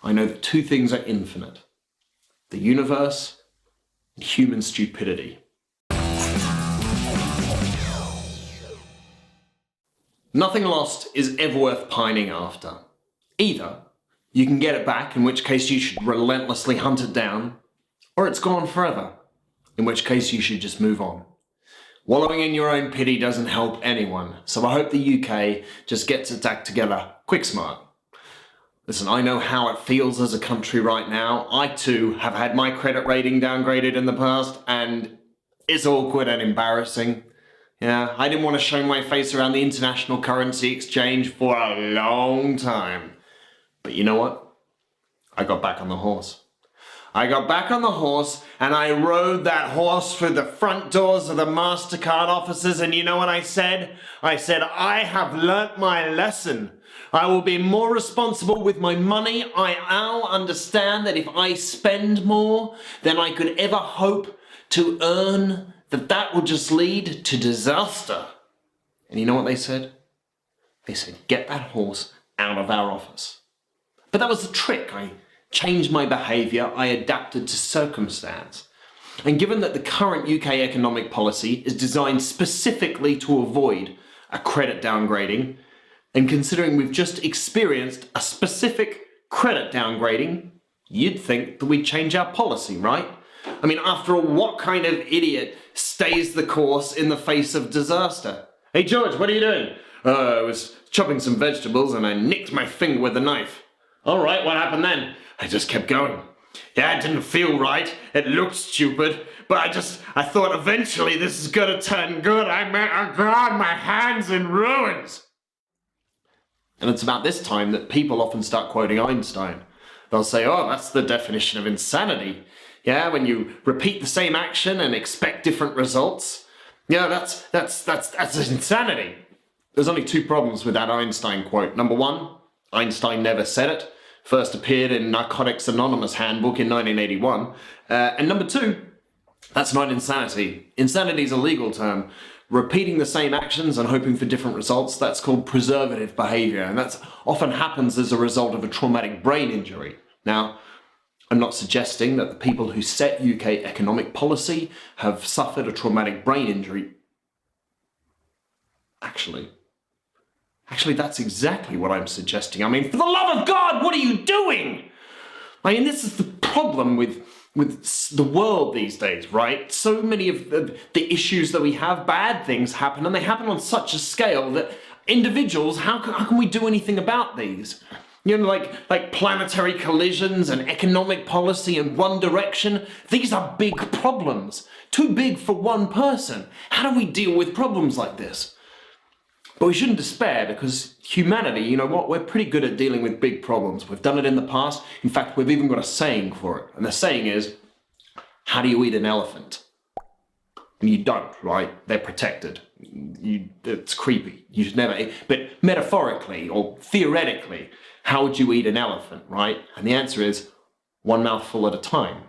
I know that two things are infinite: the universe and human stupidity. Nothing lost is ever worth pining after. Either you can get it back, in which case you should relentlessly hunt it down, or it's gone forever, in which case you should just move on. Wallowing in your own pity doesn't help anyone, so I hope the UK just gets its act together quick smart. Listen, I know how it feels as a country right now. I too have had my credit rating downgraded in the past, and it's awkward and embarrassing. Yeah, I didn't want to show my face around the international currency exchange for a long time. But you know what? I got back on the horse. I got back on the horse and I rode that horse through the front doors of the MasterCard offices, and you know what I said? I said, I have learnt my lesson. I will be more responsible with my money. I now understand that if I spend more than I could ever hope to earn, that will just lead to disaster. And you know what they said? They said, get that horse out of our office. But that was the trick. I changed my behaviour, I adapted to circumstance. And given that the current UK economic policy is designed specifically to avoid a credit downgrading, and considering we've just experienced a specific credit downgrading, you'd think that we'd change our policy, right? I mean, after all, what kind of idiot stays the course in the face of disaster? Hey George, what are you doing? I was chopping some vegetables and I nicked my finger with a knife. All right, what happened then? I just kept going. Yeah, it didn't feel right. It looked stupid, but I thought eventually this is gonna turn good. Oh God, my hand's in ruins. And it's about this time that people often start quoting Einstein. They'll say, oh, that's the definition of insanity. Yeah, when you repeat the same action and expect different results. Yeah, that's insanity. There's only two problems with that Einstein quote. Number one, Einstein never said it. First appeared in Narcotics Anonymous handbook in 1981. And number two, that's not insanity. Insanity is a legal term. Repeating the same actions and hoping for different results, that's called preservative behaviour, and that often happens as a result of a traumatic brain injury. Now, I'm not suggesting that the people who set UK economic policy have suffered a traumatic brain injury. Actually, that's exactly what I'm suggesting. I mean, for the love of God, what are you doing? I mean, this is the problem with the world these days, right? So many of the issues that we have, bad things happen, and they happen on such a scale that individuals, how can we do anything about these? You know, like planetary collisions and economic policy in one direction. These are big problems, too big for one person. How do we deal with problems like this? But we shouldn't despair, because humanity, you know what, we're pretty good at dealing with big problems. We've done it in the past. In fact, we've even got a saying for it. And the saying is, how do you eat an elephant? And you don't, right? They're protected. It's creepy. You should never eat. But metaphorically or theoretically, how would you eat an elephant, right? And the answer is, one mouthful at a time.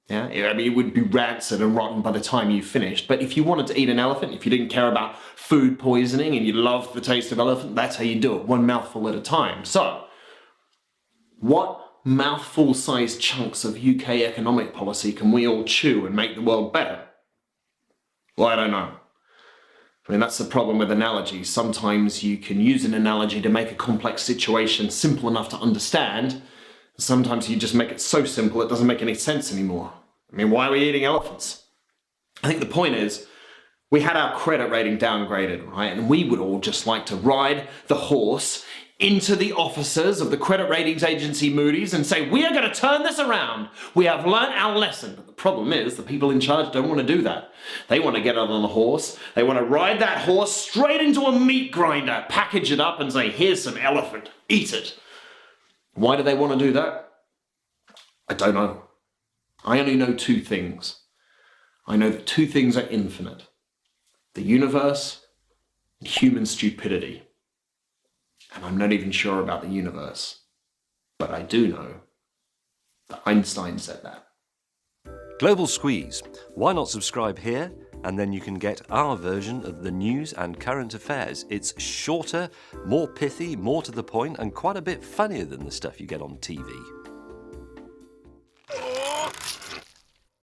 Yeah, I mean, it would be rancid and rotten by the time you finished. But if you wanted to eat an elephant, if you didn't care about food poisoning and you loved the taste of elephant, that's how you do it, one mouthful at a time. So, what mouthful-sized chunks of UK economic policy can we all chew and make the world better? Well, I don't know. I mean, that's the problem with analogies. Sometimes you can use an analogy to make a complex situation simple enough to understand. Sometimes you just make it so simple it doesn't make any sense anymore. I mean, why are we eating elephants? I think the point is, we had our credit rating downgraded, right? And we would all just like to ride the horse into the offices of the credit ratings agency Moody's and say, we are going to turn this around. We have learnt our lesson. But the problem is, the people in charge don't want to do that. They want to get on the horse. They want to ride that horse straight into a meat grinder, package it up and say, here's some elephant, eat it. Why do they want to do that? I don't know. I only know two things. I know that two things are infinite: the universe and human stupidity. And I'm not even sure about the universe. But I do know that Einstein said that. Global Squeeze. Why not subscribe here? And then you can get our version of the news and current affairs. It's shorter, more pithy, more to the point, and quite a bit funnier than the stuff you get on TV.